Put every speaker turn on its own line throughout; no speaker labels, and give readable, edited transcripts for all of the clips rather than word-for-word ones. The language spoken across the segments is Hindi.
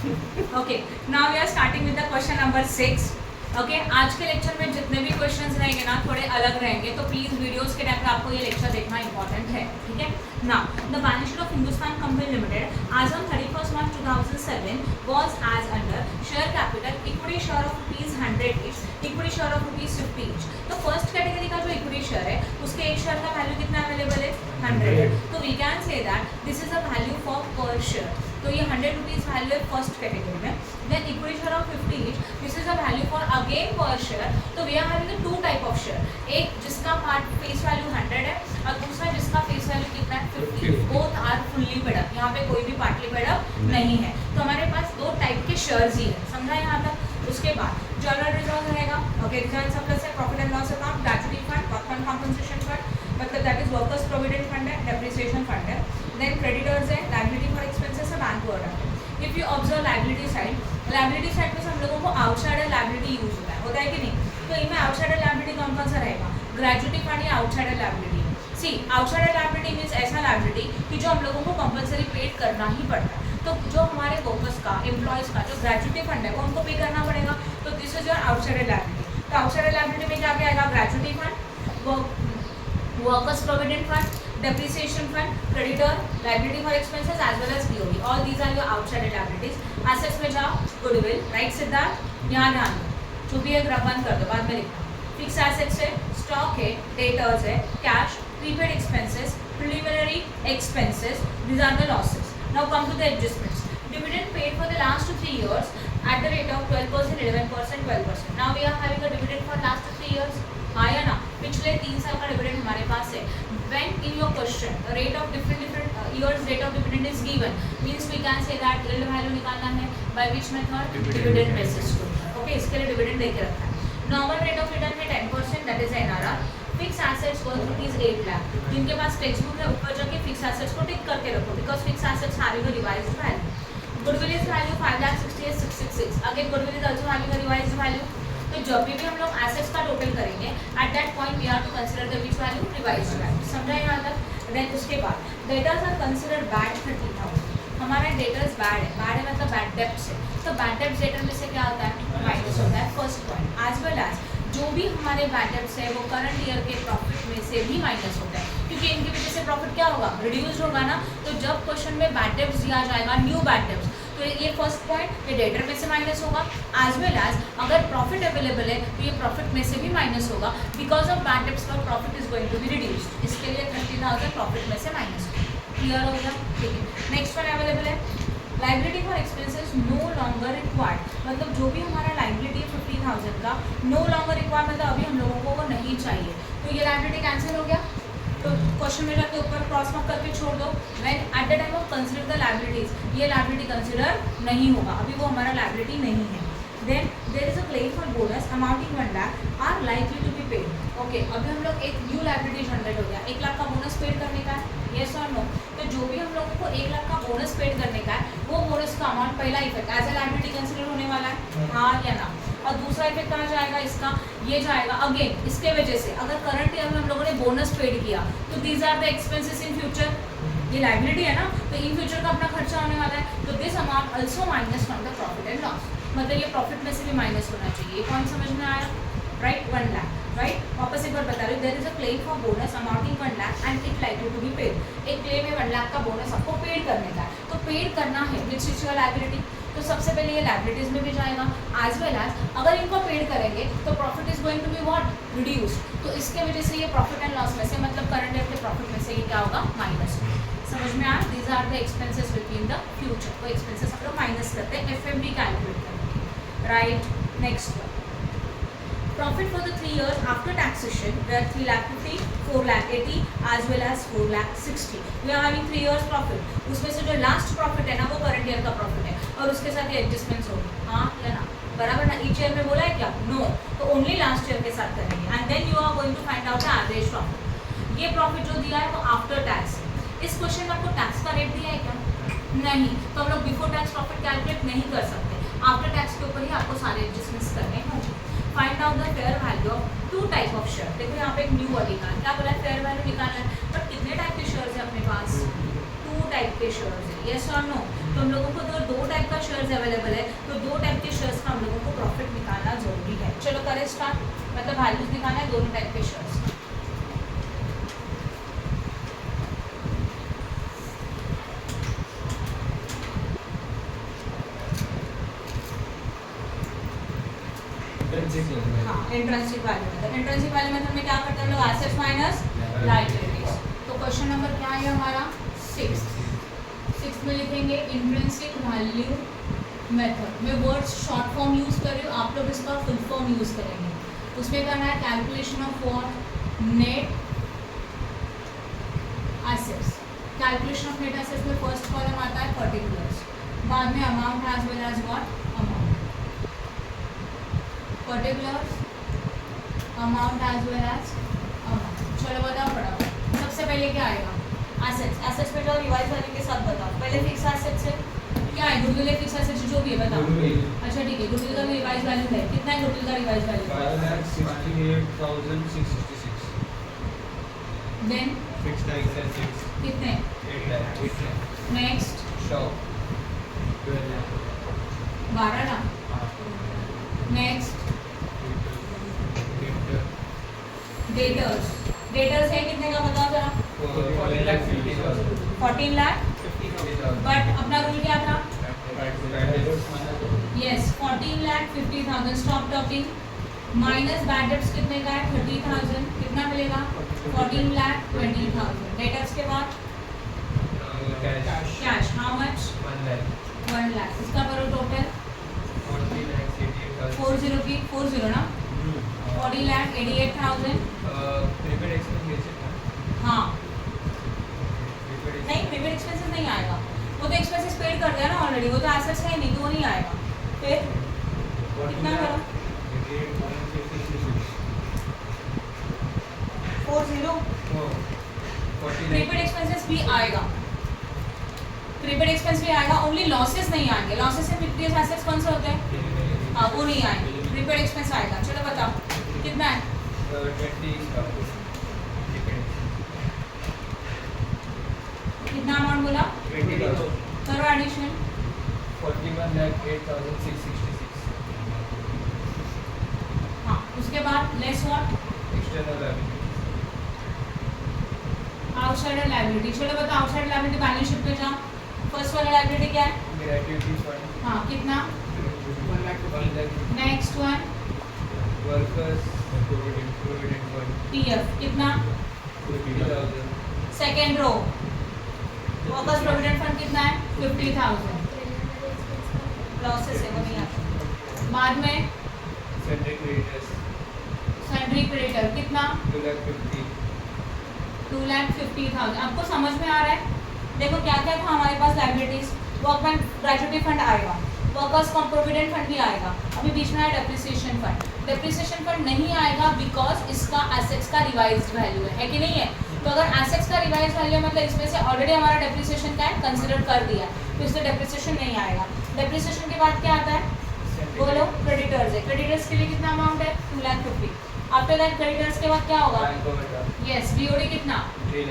Okay, now we are starting with the question number 6. Okay, आज के लेक्चर में जितने भी क्वेश्चंस रहेंगे ना थोड़े अलग रहेंगे, तो प्लीज वीडियोस के टाइम पे आपको ये लेक्चर देखना इंपॉर्टेंट है. ठीक है ना. The balance sheet of Hindustan company limited आज on 31st March 2007 was as under share capital equity share of ₹100 each, equity share of ₹50 each. तो फर्स्ट कैटेगरी का जो इक्विटी शेयर है उसके एक शेयर का वैल्यू कितना अवेलेबल है 100. तो we can say that this is a value for per share. तो ये 100 रुपीज़ वैल्यू है फर्स्ट कैटेगरी में. Then equity share of 50 each, this is a value for again per share. तो we are having two type of share, एक जिसका पार्ट फेस वैल्यू 100 है और दूसरा जिसका फेस वैल्यू कितना है 50. Both are fully paid up, यहाँ पे कोई भी पार्टली पेड अप नहीं है. तो हमारे पास दो टाइप के शेयर्स ही है. समझा यहाँ तक. उसके बाद जनरल रिजर्व रहेगा. ओके, रिजर्व सरप्लस है, profit and loss account, gratuity fund, workman compensation fund, मतलब that is workers provident fund है, डेप्रिसिएशन फंड है. देन क्रेडिटर्स है, लायबिलिटी फॉर एक्सपेंसेस है, बैंक ओवरड्राफ्ट है. If you observe liability side में हम लोगों को आउटसाइडर लायबिलिटी यूज होता है कि नहीं. तो इनमें आउटसाइडर लायबिलिटी कौन कौन सा रहेगा, ग्रेच्युटी फंड या आउटसाइडर लायबिलिटी. सी, आउटसाइडर लायबिलिटी मीन्स ऐसा लायबिलिटी कि जो हम लोगों को कंपलसरी पेड करना ही पड़ता है. तो जो हमारे वर्कर्स का, एम्प्लॉयज़ का जो ग्रेच्युटी फंड है वो उनको पे करना पड़ेगा. तो this is your outsider liability. तो आउटसाइडर लायबिलिटी में क्या क्या आएगा, gratuity fund, workers provident fund, depreciation fund, creditor, liability for expenses as well as BOD. All these are your outside liabilities. Assets में जाओ, goodwill, right सिद्धार्थ, यहाँ ध्यान दो, जो भी है ग्राफ बंद कर दो, बाद में लिखना. फिक्स एसेट्स है, स्टॉक है, डेटर्स है, cash, prepaid expenses, preliminary expenses, these are the losses. Now come to the adjustments. Dividend paid for the last 3 years at the rate of 12%, 11%, 12%. Now we are having a dividend for last 3 years. हाँ या ना, पिछले 3 साल का डिविडेंड हमारे पास है. When in your question rate of different years rate of dividend is given, means we can say that yield value निकालना है by which method, dividend basis to. Okay, इसके लिए डिविडेंड देके रखा है. नॉर्मल रेट ऑफ रिटर्न है 10%, that is NRR. Fix assets worth ₹8 lakh. जिनके पास टेक्स्ट बुक है ऊपर जाके फिक्स एसेट्स को टिक करके रखो, because fix assets having a revised value. Goodwill is value 5,68,666. Again goodwill is also having a revised value. तो जब भी हम लोग एसेट्स का टोटल करेंगे at that point we are to consider the which value, revised value. समझा यहाँ तक. देन उसके बाद डेटर्स आर कंसीडर बैड 30,000. हमारा डेटर्स बैड है मतलब बैड डेब्ट्स है. तो बैड डेब्ट्स डेटर में से क्या होता है, माइनस होता है first point. As well as जो भी हमारे बैड डेब्ट्स है वो करंट ईयर के प्रॉफिट में से भी माइनस होता है, क्योंकि इनकी वजह से प्रॉफिट क्या होगा, रिड्यूस होगा ना. तो जब क्वेश्चन में बैड डेब्ट्स दिया जाएगा, न्यू बैड डेब्ट्स, तो ये फर्स्ट पॉइंट ये डेटर में से माइनस होगा. एज वेल एज अगर प्रॉफिट अवेलेबल है तो ये प्रॉफिट में से भी माइनस होगा, बिकॉज ऑफ बैड डेट्स पर profit is going to be reduced. इसके लिए 30,000 प्रॉफिट में से माइनस होगा. क्लियर हो गया. ठीक है, नेक्स्ट वन अवेलेबल है liability for expenses no longer required. मतलब जो भी हमारा लाइबिलिटी है 50,000 का नो लॉन्गर रिक्वायर्ड, मतलब अभी हम लोगों को वो नहीं चाहिए, तो ये लाइबिलिटी कैंसिल हो गया. तो क्वेश्चन में जाके ऊपर क्रॉस मार्क करके छोड़ दो. When at the time of consider the liabilities, ये लायबिलिटी कंसीडर नहीं होगा, अभी वो हमारा लायबिलिटी नहीं है. Then there is a claim for bonus amounting 1 lakh are likely to be paid. Okay, अभी हम लोग एक न्यू लायबिलिटी जनरेट हो गया, 1 लाख का बोनस पेड करने का है, येस और नो. तो जो भी हम लोगों को 1 लाख का बोनस पेड करने का है वो बोनस का अमाउंट पहला effect as a liability consider होने वाला है, हाँ या ना. और दूसरा इफेक्ट कहाँ जाएगा इसका, ये जाएगा अगेन इसके वजह से अगर करंट ईयर में हम लोगों ने बोनस पेड किया तो these are the expenses in future. ये लायबिलिटी है ना, तो इन फ्यूचर का अपना खर्चा होने वाला है. तो this amount also minus from the profit and loss, मतलब ये प्रॉफिट में से भी माइनस होना चाहिए. ये कौन समझ में आया, राइट. 1 लाख, राइट. वापस एक बार बता रही हूँ, there is a claim for bonus amounting 1 lakh and it likely to be paid. एक क्लेम है 1 लाख का बोनस आपको पेड करने का है, तो पेड करना है विच इज योर लायबिलिटी. तो सबसे पहले ये लायबिलिटीज में भी जाएगा. एज वेल एज अगर इनको पेड करेंगे तो profit is going to be what, reduced. तो इसके वजह से ये प्रॉफिट एंड लॉस में से, मतलब करंट ईयर के प्रॉफिट में से ये क्या होगा, माइनस. समझ में आया. These are the expenses within the future. वो एक्सपेंसेस हम लोग माइनस करते हैं FMD कैलकुलेट करके, right. Next one, profit for the 3 years after taxation were 3,50,000, 4,80,000 as well as 4,60,000. We are having 3 years profit. उसमें से जो लास्ट प्रॉफिट है ना वो करंट ईयर का प्रॉफिट है और उसके साथ ये एडजस्टमेंट्स होगी, हाँ या ना, बराबर ना. ईच ईयर में बोला है क्या, नो. तो ओनली लास्ट ईयर के साथ करेंगे and then you are going to find out the average profit. ये प्रॉफिट जो दिया है वो आफ्टर टैक्स. इस क्वेश्चन में आपको टैक्स का रेट दिया है क्या, नहीं. तो हम लोग बिफोर टैक्स प्रॉफिट कैलकुलेट नहीं कर सकते, आफ्टर टैक्स के ऊपर ही आपको सारे एडजस्टमेंट्स करने होंगे. Find out the fair value of 2 type of share. देखो यहाँ पे एक न्यू वाली का क्या बोला है, फेयर वैल्यू निकालना है. बट कितने टाइप के शेयर्स है अपने पास, 2 टाइप के शेयर्स है, येस और नो. तो हम लोगों को तो दो टाइप का शेयर्स अवेलेबल है, तो दो टाइप के शेयर्स का हम लोगों को प्रॉफिट निकालना जरूरी है। चलो करें स्टार्ट, मतलब वैल्यूज निकालना है दोनों टाइप के शेयर्स। हाँ, intrinsic value method. Intrinsic value method में क्या करते हैं हम लोग, एसेट्स माइनस लायबिलिटीज। तो क्वेश्चन नंबर क्या है हमारा, 6 में लिखेंगे इंट्रिंसिक वैल्यू मेथड। मैं वर्ड्स शॉर्ट फॉर्म यूज कर रही हूँ, आप लोग इसका फुल फॉर्म यूज करेंगे। उसमें करना है calculation of what, net assets. Calculation of net assets में फर्स्ट कॉलम आता है पर्टिकुलर्स, बाद में amount as well as what, amount, particulars, amount as well as amount. चलो बताओ फटाफट, सबसे पहले क्या आएगा, एसेट्स। एसेट्स में जो रिवाइज वैल्यू के साथ बताओ। पहले फिक्स एसेट्स है, क्या है, गुडविल, फिक्स एसेट्स जो भी है बताओ। अच्छा ठीक है, गुडविल का भी रिवाइज वैल्यू है, कितना है गुडविल का revise value,
5,68,666।
Then
fixed assets
कितने,
8 lakh.
Next
shop 12 lakh.
12 lakh. Next debtors. Debtors है कितने का बताओ जरा, 14 लाख। बट अपना रूल क्या था, yes 14,50,000। Stop talking. Minus bad debts कितने का है, 30,000। कितना मिलेगा, 14,20,000। डेटर्स के बाद कैश, हाउ मच, 1 लाख। इसका करो टोटल, 40 की 40 ना, 40,88,000।
प्रीपेड एक्सपेंस
हाँ नहीं, प्रीपेड एक्सपेंसेस नहीं आएगा, वो तो एक्सपेंसेस पेड कर दिया ना ऑलरेडी, वो तो एसेट्स है नहीं, तो वो नहीं आएगा। फिर कितना करो, 40। प्रीपेड एक्सपेंसेस भी आएगा, प्रीपेड एक्सपेंस भी आएगा, ओनली लॉसेस नहीं आएंगे। लॉसेस से प्रीवियस एसेट्स कौन से होते हैं, हाँ वो नहीं आएंगे, प्रीपेड एक्सपेंस आएगा। चलो बताओ कितना है,
20
कितना अमाउंट बोला,
20
करो एडिशन,
41,08,666।
हाँ उसके बाद less what,
external liability,
outsider liability. चलो बताओ आउटसाइडर लायबिलिटी बैलेंस शीट पे जाओ, फर्स्ट वाला लायबिलिटी क्या है,
ग्रेच्युटी फंड,
हाँ कितना,
1 lakh.
Next one
workers provident fund,
PF कितना,
50,000।
Second row workers provident fund कितना है, 50,000। लॉसेस है वो नहीं आता। बाद में
सैलरी क्रेडिटर्स,
सैलरी क्रेडिटर कितना,
2,50,000।
2,50,000। आपको समझ में आ रहा है, देखो क्या क्या था हमारे पास लायबिलिटीज, वर्कमैन ग्रेच्युटी फंड आएगा, वर्कर्स प्रोविडेंट फंड भी आएगा, अभी बीच में आया डेप्रिसिएशन फंड। डेप्रिसिएशन फंड नहीं आएगा बिकॉज इसका एसेट्स का रिवाइज्ड वैल्यू है कि नहीं है। तो अगर एसेट्स का रिवाइज वैल्यू मतलब इसमें से ऑलरेडी हमारा डेप्रिसिएशन का है कंसिडर कर दिया, तो इससे डेप्रिसिएशन नहीं आएगा। डेप्रिसिएशन के बाद क्या आता है, बोलो, क्रेडिटर्स है। क्रेडिटर्स के लिए कितना अमाउंट है, 2,50,000। आफ्टर दैट क्रेडिटर्स के बाद क्या होगा, यस बीओडी कितना, 3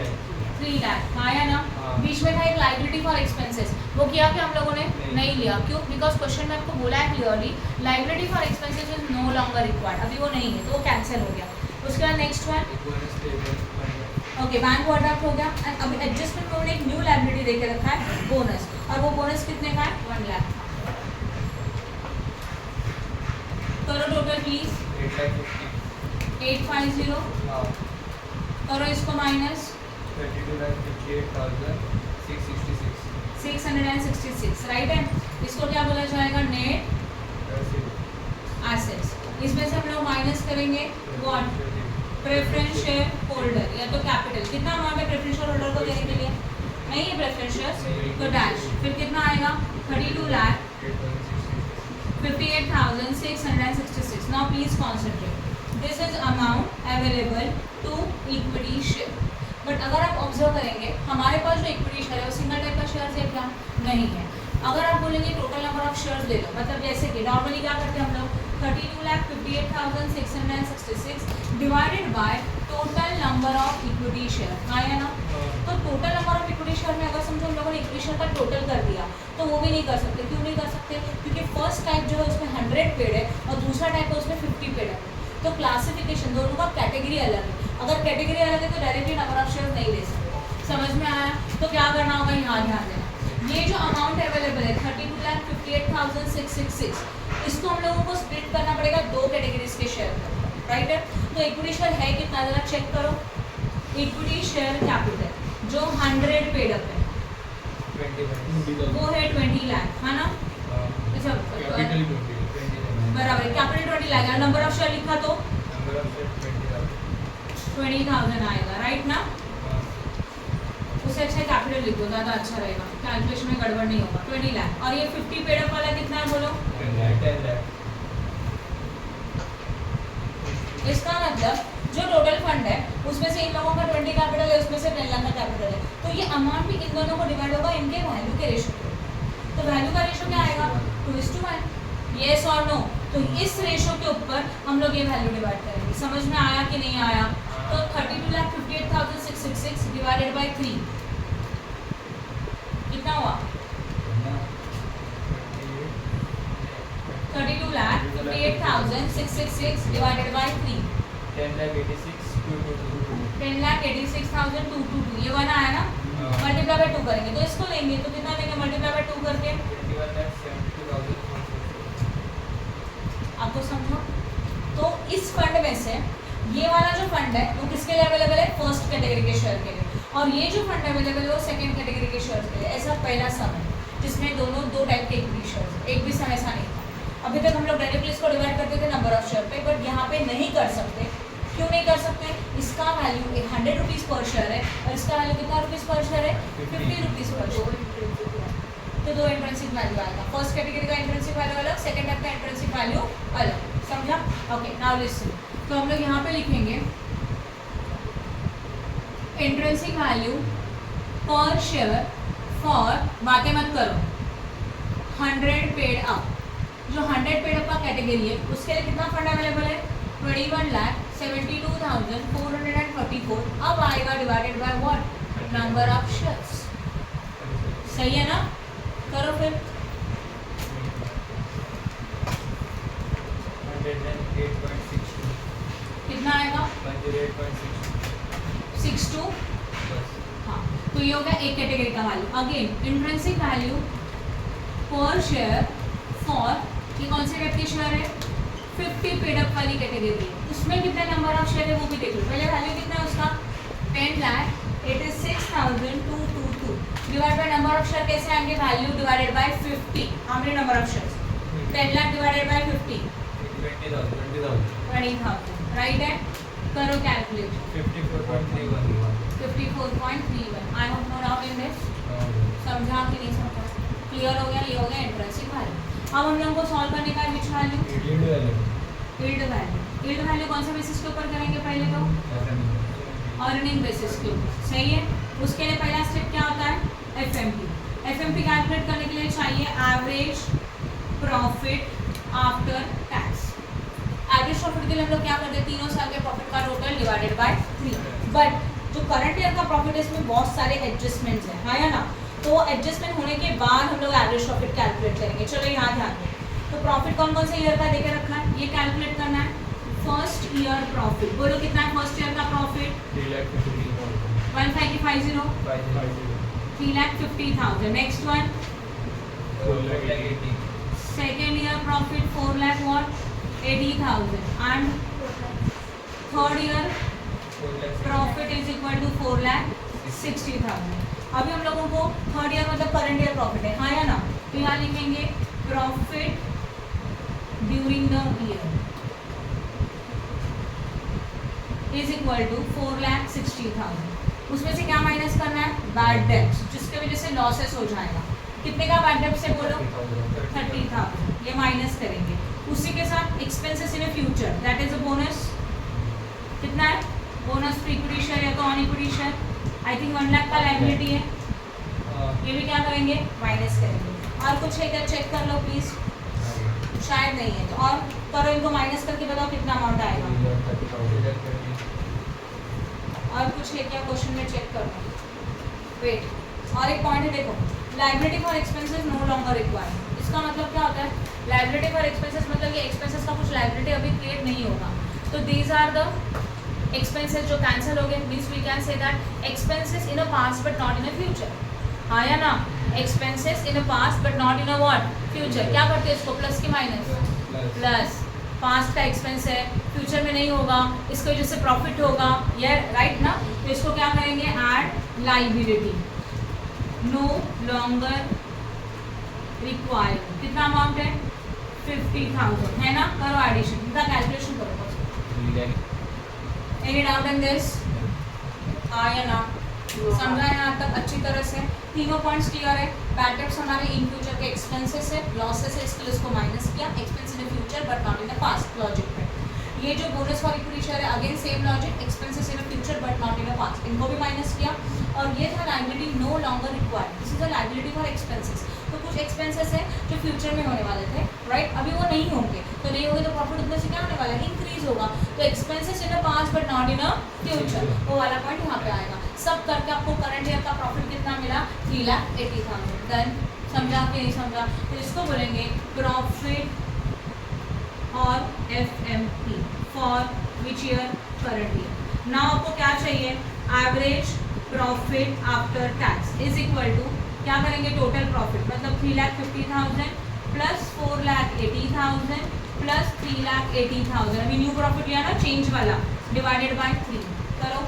लाख। आया ना, बीच में था एक लाइबिलिटी फॉर एक्सपेंसेस, वो किया कि हम लोगों ने नहीं लिया, क्यों, बिकॉज क्वेश्चन में आपको बोला है clearly liability for expenses is no longer required, अभी वो नहीं है तो वो कैंसिल हो गया। उसके बाद next one, okay bank overdraft हो गया। एंड अभी एडजस्टमेंट में उन्होंने एक न्यू लाइबिलिटी दे के रखा है, बोनस, और वो बोनस कितने का है, 1 लाख। करो टोटल प्लीज, 850। करो इसको माइनस 666, राइट है। इसको क्या बोला जाएगा, नेट एसेट्स। इसमें से हम लोग माइनस करेंगे व्हाट, प्रेफरेंस शेयर होल्डर या तो कैपिटल। कितना अमाउंट है प्रेफरेंस शेयर होल्डर को देने के लिए, नहीं है प्रेफरेंस शेयर्स तो डैश, फिर कितना आएगा, 32,58,666। Now please concentrate, this is amount available to equity share. But अगर आप ऑब्जर्व करेंगे हमारे पास जो इक्विटी शेयर है वो सिंगल टाइप का शेयर है क्या, नहीं है। अगर आप बोलेंगे टोटल नंबर ऑफ शेयर्स ले लो, मतलब जैसे कि नॉर्मली क्या करते हैं हम लोग, 32,58,666 divided by total number of equity share, हाँ या ना। तो total number of equity share में अगर समझो हम लोगों ने इक्विटी शेयर का टोटल कर दिया तो वो भी नहीं कर सकते। क्यों नहीं कर सकते? क्योंकि फर्स्ट टाइप जो है उसमें 100 पेड है और दूसरा टाइप है उसमें 50 पेड है। तो क्लासिफिकेशन दोनों का कैटेगरी अलग है। अगर कैटेगरी अलग है तो डायरेक्टली नंबर ऑफ शेयर नहीं ले सकते। समझ में आया? तो क्या करना होगा, यहाँ ध्यान देना। ये जो अमाउंट अवेलेबल है 32,58,666, इसको हम लोगों को स्प्लिट करना पड़ेगा दो कैटेगरीज के शेयर में, राइट है। तो इक्विटी शेयर है कितना, जरा चेक करो। इक्विटी शेयर कैपिटल जो 100 पेड अप है वो है 20 लाख, है ना। अच्छा बराबर, capital 20 lakh, number of share लिखा तो 20,000 आएगा, राइट ना। उससे अच्छा कैपिटल लिख दो, ज़्यादा अच्छा रहेगा, कैलकुलेशन में गड़बड़ नहीं होगा। 20 लाख। और ये 50 पेड अप वाला कितना है बोलो?
10 लाख।
इसका मतलब जो टोटल फंड है उसमें से इन लोगों का 20 कैपिटल है, उसमें से 10 लाख का कैपिटल है। तो ये अमाउंट भी इन दोनों को डिवाइड होगा इनके वैल्यू के रेशो पे। तो वैल्यू का रेशो क्या आएगा? 2:1। येस और नो? तो इस रेशो के ऊपर हम लोग ये वैल्यू डिवाइड करेंगे। समझ में आया कि नहीं आया? तो 32,58,666 डिवाइडेड बाय 3 कितना हुआ? 32,58,666 डिवाइडेड बाय 3 10,86,222। ये वन आया ना, मल्टीप्लाई बाय 2 करेंगे तो इसको लेंगे तो कितना लेंगे मल्टीप्लाई बाय 2 करके? 21,72,000। आपको समझो? तो इस फंड में से ये वाला जो फंड है वो किसके लिए अवेलेबल है? फर्स्ट कैटेगरी के शेयर के लिए। और ये जो फंड अवेलेबल है वो सेकंड कैटेगरी के शेयर के लिए। ऐसा पहला सम है जिसमें दोनों दो टाइप के इक्विटी शेयर, एक भी सम ऐसा नहीं था। अभी तक हम लोग डायरेक्टली इसको डिवाइड करते थे नंबर ऑफ शेयर पे, बट यहाँ पे नहीं कर सकते। क्यों नहीं कर सकते? इसका वैल्यू 100 रुपीज़ पर शेयर है और इसका वैल्यू कितना रुपीज़ पर शेयर है? 50 रुपीज़ पर शेयर। तो दो इंट्रिंसिक वैल्यू आएगा। फर्स्ट कैटेगरी का इंट्रिंसिक वैल्यू अलग, सेकंड टाइप का इंट्रिंसिक वैल्यू अलग। समझा? Okay, now listen. तो हम लोग यहाँ पे लिखेंगे intrinsic value per share for, बातें मत करो, 100 पेड अप। जो 100 पेड अप का कैटेगरी है उसके लिए कितना फंड अवेलेबल है? 21,72,444। अब आएगा divided by what? Number of shares. सही है ना? करो फिर।
108.62
कितना आएगा? 62। हाँ, तो ये हो गया एक कैटेगरी का value. Again intrinsic value per share for, ये कौन से टाइप के शेयर है? 50 पेड अप वाली कैटेगरी है। उसमें कितना नंबर ऑफ शेयर है वो भी देख लो। पहले वैल्यू कितना है उसका? 10,86,222 divide by number of share कैसे आएंगे? Value divided by 50। How many number of shares? 10 lakh divided by 50 20,000, right है। करो calculate. 54.31। I hope no doubt in this. समझा कि नहीं समझा? क्लियर हो गया? ये हो गया इंट्रिंसिक वैल्यू। अब हम लोगों को सॉल्व करने का है which value? Yield value. Yield value कौन सा बेसिस के ऊपर करेंगे? पहले तो अर्निंग बेसिस के ऊपर, सही है। उसके लिए पहला स्टेप क्या होता है? एफएमपी। एफएमपी कैलकुलेट करने के लिए चाहिए average profit after tax. Average profit के लिए हम लोग क्या करते हैं? तीनों साल के प्रॉफिट का टोटल डिवाइडेड बाय 3। बट जो करंट ईयर का प्रॉफिट है इसमें बहुत सारे एडजस्टमेंट्स हैं, हाँ या ना। तो एडजस्टमेंट होने के बाद हम लोग एवरेज प्रॉफिट कैलकुलेट करेंगे। चलो यहाँ ध्यान दें। तो प्रॉफिट कौन कौन से ईयर का देके रखा है ये कैलकुलेट करना है। फर्स्ट ईयर प्रॉफिट बोलो कितना है? फर्स्ट ईयर का profit 1,550 3,50,000। Next one second year profit 4 lakh what? 80,000। And third year profit is equal to 4,60,000। अभी हम लोगों को थर्ड ईयर मतलब करंट ईयर प्रॉफिट है, हाँ या ना। तो यहाँ लिखेंगे profit during the year is equal to 4,60,000। उसमें से क्या माइनस करना है? बैड डेब्ट, जिसके वजह से लॉसेस हो जाएगा। कितने का बैड डेब्ट से बोलो? 30,000। ये माइनस करेंगे। उसी के साथ expenses in future, that is a bonus. कितना है? बोनस फॉर इक्विटी शेयर या तो on equity share. I think 1 lakh का लायबिलिटी है, ये भी क्या करेंगे? माइनस करेंगे। और कुछ है क्या? चेक कर लो प्लीज। शायद नहीं है। तो और करो, इनको माइनस करके बताओ कितना अमाउंट आएगा। और कुछ है क्या क्वेश्चन में, चेक करो। वेट, और एक पॉइंट है देखो, liability for expenses no longer required. इसका मतलब क्या होता है? लायबिलिटी फॉर एक्सपेंसेस मतलब ये एक्सपेंसेस का कुछ लायबिलिटी अभी क्रिएट नहीं होगा। तो दीज आर द एक्सपेंसेस जो कैंसिल हो गए। Means we can say that expenses in a past but not in a future. हाँ या ना? Expenses in a past but not in a what, future. क्या करते हैं इसको, प्लस की माइनस? प्लस। पास्ट का एक्सपेंस है, फ्यूचर में नहीं होगा, इसकी वजह से प्रॉफिट होगा, ये राइट ना? तो इसको क्या करेंगे, add liability no longer required. कितना अमाउंट है? 50,000 है ना? करो एडिशन, इनका कैलकुलेशन करो। Any doubt in this? हाँ या ना? समझा है यहाँ तक अच्छी तरह से? तीनों पॉइंट्स क्लियर है। बैड डेट्स हमारे इन फ्यूचर के एक्सपेंसेस है, लॉसेस है, इसके लिए इसको माइनस किया। Expense in future but not in past, logic पे। ये जो बोनस फॉर इक्विटी शेयर है, again same logic, expenses in future but not in past, इनको भी माइनस किया। और ये था liability no longer required, this is a liability for expenses. तो कुछ एक्सपेंसेस है जो फ्यूचर में होने वाले थे, राइट? अभी वो नहीं होंगे, तो नहीं होंगे तो प्रॉफिट उतने से क्या होने वाला है, इंक्रीज होगा। तो expenses in past but not in future, वो वाला पॉइंट यहाँ पे आएगा। सब करके आपको करंट ईयर का प्रॉफिट कितना मिला? 3,80,000। देन समझा कि नहीं समझा? तो इसको बोलेंगे प्रॉफिट और FMP for which year, current year. Now आपको क्या चाहिए? Average profit after tax is equal to, क्या करेंगे, टोटल प्रॉफिट मतलब 3,50,000 प्लस 4,80,000 प्लस 3,80,000। अभी न्यू प्रॉफिट लिया ना, चेंज वाला, डिवाइडेड बाय 3 करो।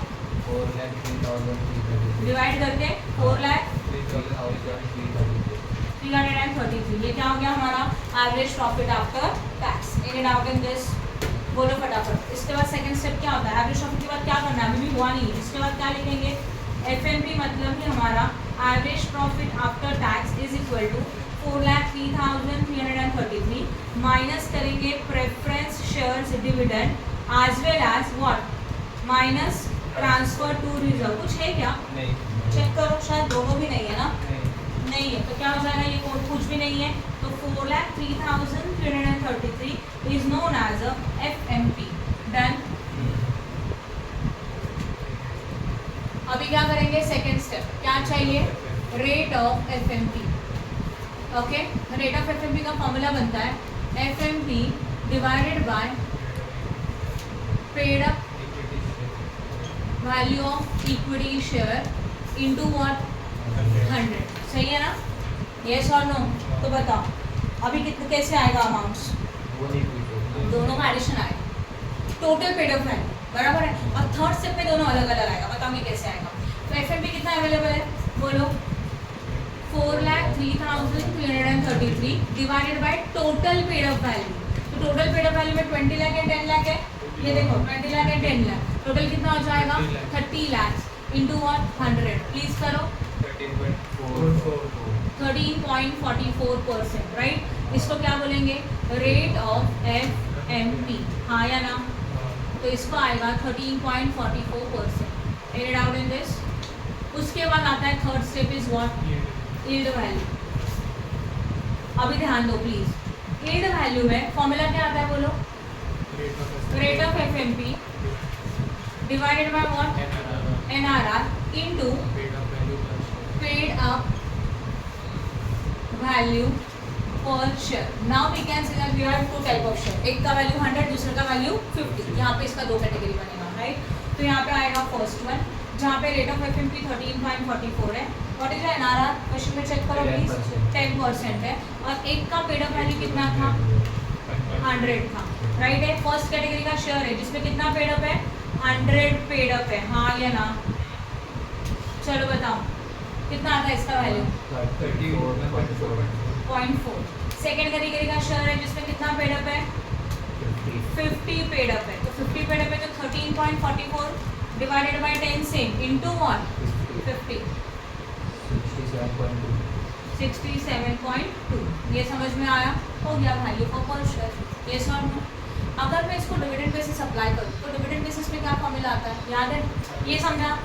4,03,333
डिवाइड करके 4,03,33, ये क्या हो गया हमारा average profit after tax. Any doubt in this? बोलो फटाफट। इसके बाद सेकंड स्टेप क्या होता है? एवरेज प्रॉफिट के बाद क्या करना है, अभी भी हुआ नहीं। इसके बाद क्या लिखेंगे? FMP मतलब कि हमारा average profit after tax is equal to 4,03,333 minus करेंगे preference shares dividend as well as what, minus transfer to reserve. कुछ है क्या?
नहीं।
चेक करो, शायद दोनों भी नहीं है ना?
नहीं।
नहीं है तो क्या हो जाएगा, ये कोड कुछ भी नहीं है। तो 4,03,333 is known as a FMP। Done. अभी क्या करेंगे, सेकेंड स्टेप क्या चाहिए? Rate of FMP। Okay, rate of FMP का फॉर्मूला बनता है FMP divided by paid up value of equity share into what, 100। सही है ना? यस और नो? तो बताओ अभी कितने, कैसे आएगा अमाउंट्स? दोनों का एडिशन आएगा, टोटल पेड अप वैल्यू, बराबर है। और थर्ड स्टेप में दोनों अलग अलग आएगा। बताओ ये कैसे आएगा? तो FMP कितना अवेलेबल है, बोलो? 4,03,333 divided by total paid up value. तो टोटल पेड अप वैल्यू में 20 लाख है, 10 लाख है, ये देखो 20 लाख है, 10 लाख, टोटल कितना हो जाएगा? 30 लाख इंटू व्हाट, 100। प्लीज करो। 13.44%, राइट? इसको क्या बोलेंगे? Rate of FMP। हाँ या ना? तो इसको आएगा 13.44%। Any doubt in this? उसके बाद आता है third step is what, yield value. अभी ध्यान दो प्लीज। यील्ड वैल्यू में फॉर्मूला क्या आता है, बोलो? Rate of FMP divided by what, NRR into paid up value per share. Now we can say that we have two type of share, एक का वैल्यू 100, दूसरे का वैल्यू 50। यहाँ पे इसका दो कैटेगरी बनेगा, राइट? तो यहाँ पे आएगा फर्स्ट वन जहाँ पे रेट ऑफ FMP 13.44 है। What is NRR? क्वेश्चन में चेक करो प्लीज। 10% है। और एक का पेड अप वैल्यू कितना था? 100 था, राइट है? फर्स्ट कैटेगरी का शेयर है जिसमें कितना पेड अप है? 100 पेड अप है। हाँ या ना? चलो बताओ कितना आता है इसका वैल्यू? 0.4। सेकेंड कैटेगरी का शेयर है जिसमें कितना पेड अप है? 50 पेड अप है। तो 50 पेड अप है तो 13.44 divided by 10 same into what, 50, 67.2। ये समझ में आया? हो गया वैल्यू फॉर पर शेयर। ये सॉल्व नो? अगर मैं इसको डिविडेंड बेसिस अप्लाई करूँ तो डिविडेंड बेसिस में क्या फॉर्मूला आता है, याद है? ये समझा?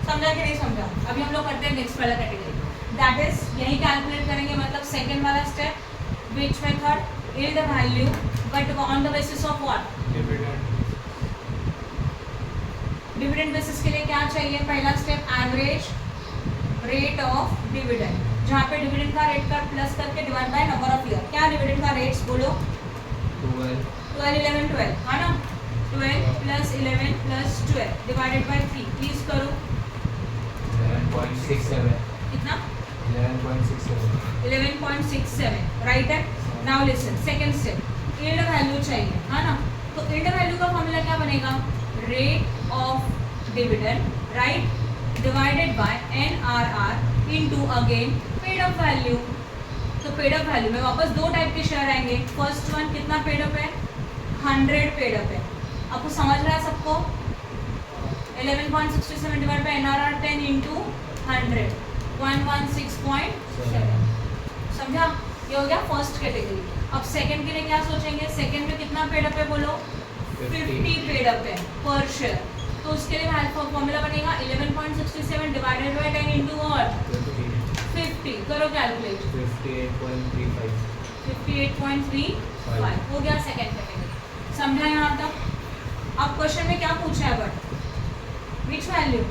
समझा कि नहीं समझा? अभी हम लोग करते हैं नेक्स्ट वाला कैटेगरी, दैट इज यही कैलकुलेट करेंगे, मतलब सेकेंड वाला step. Which method? yield value, but on the basis of what? Dividend basis के लिए क्या चाहिए? पहला step average rate of dividend, जहाँ पे डिविडेंड का रेट का प्लस करके divide by number of year. क्या डिविडेंड का रेट्स बोलो? 12 11 12 है ना, 12 plus 11 plus 12 divided by 3। Please करो
11.67
कितना?
11.67
11.67 राइट है। Now listen, second step yield value चाहिए है ना, तो यील्ड वैल्यू का फॉर्मूला क्या बनेगा? Rate of dividend right divided by NRR into again paid up value. तो पेड अप वैल्यू में वापस दो टाइप के शेयर आएंगे। फर्स्ट वन कितना पेड अप है? 100 पेड अप है। आपको समझ रहा है सबको? 11.67 डिवाइड बाय NRR 10 इनटू 100 116.7। समझा? ये हो गया फर्स्ट कैटेगरी। अब सेकंड के लिए क्या सोचेंगे? सेकंड में कितना पेड अप है बोलो? 50 पेड अप है पर शेयर। तो उसके लिए फॉर्मूला बनेगा 11.67 डिवाइडेड बाय 10 इनटू व्हाट? 50। करो कैलकुलेट।
58.35
58.35 हो गया सेकंड कैटेगरी। समझा यहाँ तक? अब क्वेश्चन में क्या पूछा है? But which value?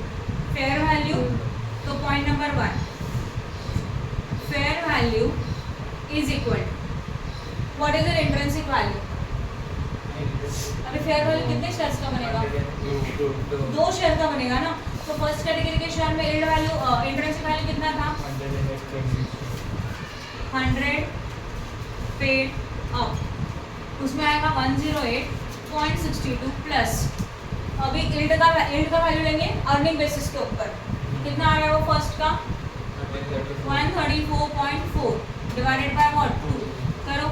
Fair value. तो point number 1, fair value is equal what is the intrinsic value? अभी फेयर वैल्यू कितने शेयर्स का बनेगा? 2 शेयर का बनेगा ना। तो फर्स्ट कैटेगरी के शेयर में यील्ड वैल्यू इंट्रिंसिक वैल्यू कितना था? 100 पेड अप, उसमें आएगा 108.62 प्लस अभी यील्ड का वैल्यू लेंगे अर्निंग बेसिस के ऊपर। कितना आ गया वो फर्स्ट का? 134.4 डिवाइडेड बाय व्हाट? 2 करो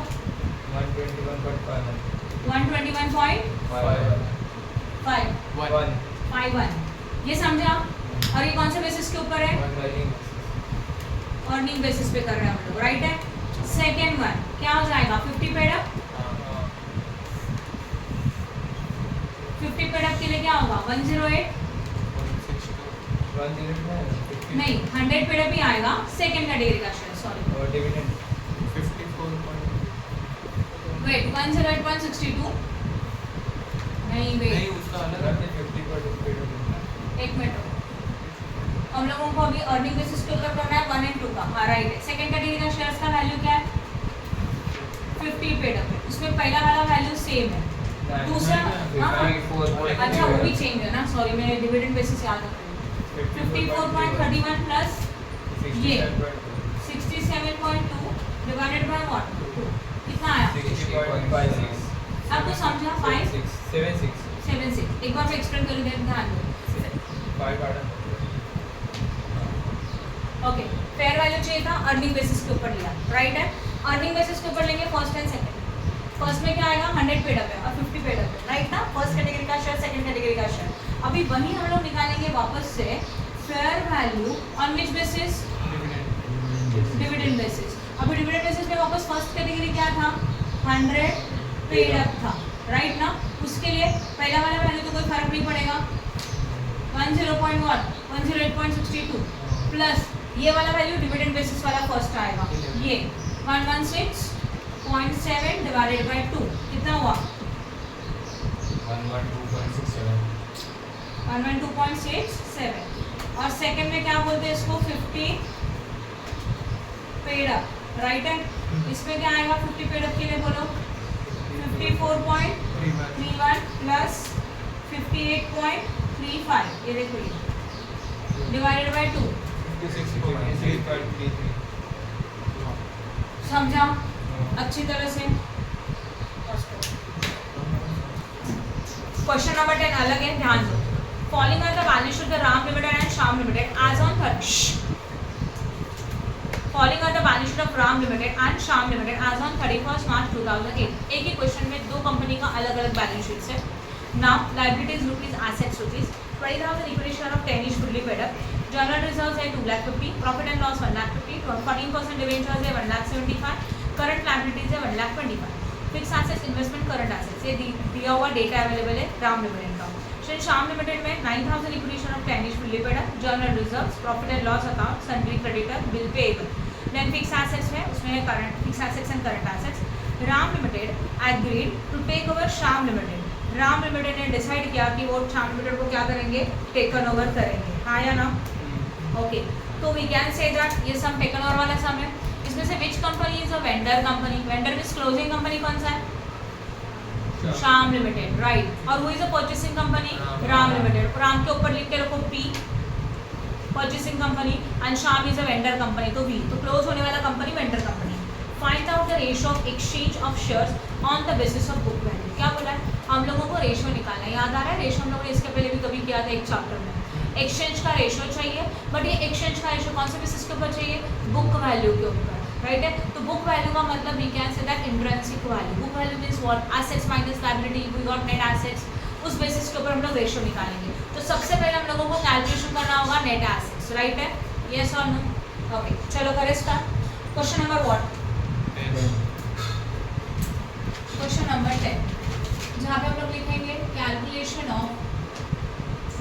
121.51 ये समझा? और ये कौन से बेसिस के ऊपर है? अर्निंग बेसिस पे कर रहे हैं हम लोग राइट है। सेकेंड वन क्या हो जाएगा? 50 पेड अप। 50 पेड अप के लिए क्या होगा? 108 नहीं 100 पेड अप ही आएगा सेकेंड कैटेगरी का शेयर। सॉरी
और डिविडेंड
वेट 108.62 नहीं वेट
उसका अलग है 50%
एक मिनट हम लोगों को अभी अर्निंग बेसिस के ऊपर करना है 1 and 2 का। हाँ राइट है। सेकंड कैटेगरी का शेयर्स का वैल्यू क्या है? 50 पेड अप है। उसमें पहला वाला वैल्यू सेम है, दूसरा हाँ अच्छा वो भी चेंज है ना। सॉरी मैं डिविडेंड बेसिस याद कर रही हूँ। 54.31 प्लस ये 67.2 डिवाइडेड बाय व्हाट? कितना आया?
60.56
अब तो समझा 5
76
एक बार मैं एक्सप्लेन कर दें, ध्यान दो।
5
ओके फेयर वैल्यू चाहिए था, अर्निंग बेसिस के ऊपर लिया राइट है। अर्निंग बेसिस के ऊपर लेंगे फर्स्ट एंड सेकंड। फर्स्ट में क्या आएगा? 100 पेड अप है और 50 पेड अप है राइट ना। फर्स्ट कैटेगरी का शेयर, सेकंड कैटेगरी का शेयर। अभी वही हम लोग निकालेंगे वापस से fair value on which basis? Dividend basis. अभी डिविडेंड बेसिस में वापस फर्स्ट कैटेगरी क्या था? 100 पेड अप था राइट ना। उसके लिए पहला वाला वैल्यू तो कोई फर्क नहीं पड़ेगा 108.62 प्लस ये वाला वैल्यू डिविडेंड बेसिस वाला फर्स्ट आएगा ये 116.7 डिवाइडेड बाय 2 कितना हुआ? 112.67 और सेकंड में क्या बोलते हैं इसको? 50 पेड अप राइट है। इसमें क्या आएगा 50 पेड अप के लिए बोलो? 54.31 प्लस 58.35 ये देखो ये डिवाइडेड बाय 2 समझा अच्छी तरह से? क्वेश्चन नंबर 10 अलग है, ध्यान दो। Following are the balance sheet of the Ram limited and Shyam limited as on following are the balance sheet of Ram limited and Shyam limited as on 31 March 2008। एक ही क्वेश्चन में दो कंपनी का अलग अलग बैलेंस शीट्स है। Now liabilities rupees, assets rupees 20,000 equity share of 10 is fully paid up. General reserves है 2,50,000, प्रॉफिट एंड लॉस 1,50,000, 14% डिवेंचर्स है 1,75,000, करंट लायबिलिटीज है 1,25,000, fix assets, investment, current assets ये दिया हुआ डेटा अवेलेबल है राम लिमिटेड का। श्याम लिमिटेड में 9,000 equity share of 10 is fully paid up, general reserves, profit and loss account, sundry creditor, bill payable. Then fix assets है उसमें current fix assets and current assets Ram limited agreed to take over Shyam limited. Ram limited ने डिसाइड किया कि वो श्याम लिमिटेड को क्या करेंगे, टेकन ओवर करेंगे, हाँ या ना? ओके, तो वी कैन से दैट ये सम टेकन ओवर वाला सम है। इसमें से which company is a vendor company? Vendor means closing company कौन सा है? Shyam limited, right. और वो is a purchasing company? Ram limited. Ram के ऊपर लिख के रखो P, purchasing company, and Shyam is a vendor company, तो वी। तो क्लोज होने वाला company vendor company. Find out the ratio of exchange of shares on the basis of book value. क्या बोला है? हम लोगों को रेशियो निकालना है। याद आ रहा है रेशियो हम लोगों ने इसके पहले भी कभी किया था एक चैप्टर में। एक्सचेंज का रेशियो चाहिए, बट ये एक्सचेंज का रेशियो कौन से बेसिस के ऊपर चाहिए? बुक वैल्यू के ऊपर, राइट है। तो बुक वैल्यू का मतलब we can say that intrinsic value. Book value means what? Assets minus liability, we got net assets. उस बेसिस के ऊपर हम लोग रेशियो निकालेंगे। तो सबसे पहले हम लोगों को कैलकुलेशन करना होगा नेट एसेट्स, राइट है? यस और नो? ओके, चलो करें start. Question number what? Question number 10, जहाँ पे हम लोग लिखेंगे कैलकुलेशन ऑफ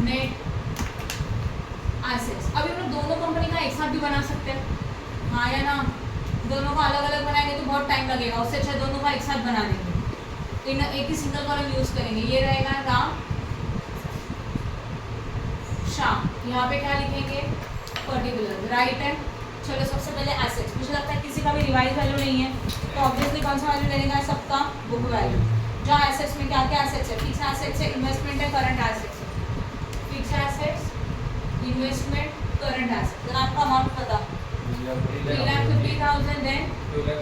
नेट एसेट्स। अभी हम लोग दोनों कंपनी का एक साथ भी बना सकते हैं, हाँ या ना? दोनों का अलग अलग बनाएंगे तो बहुत टाइम लगेगा, उससे अच्छा दोनों का एक साथ बना देंगे। एक ही सिंगल कॉलम यूज करेंगे। ये रहेगा राम श्याम, यहाँ पे क्या लिखेंगे? पर्टिकुलर, राइट है। चलो सबसे पहले एसेट्स। मुझे लगता है किसी का भी रिवाइज वैल्यू नहीं है, तो ऑब्वियसली कौन सा वैल्यू लेने का है? सबका बुक वैल्यू। जहाँ एसेट्स में क्या क्या एसेट्स है? फिक्स एसेट्स है, इन्वेस्टमेंट है, करंट एसेट्स है। Fix assets, investment, current assets. अगर आपका अमाउंट पता 3,50,000, देन
2,50,000,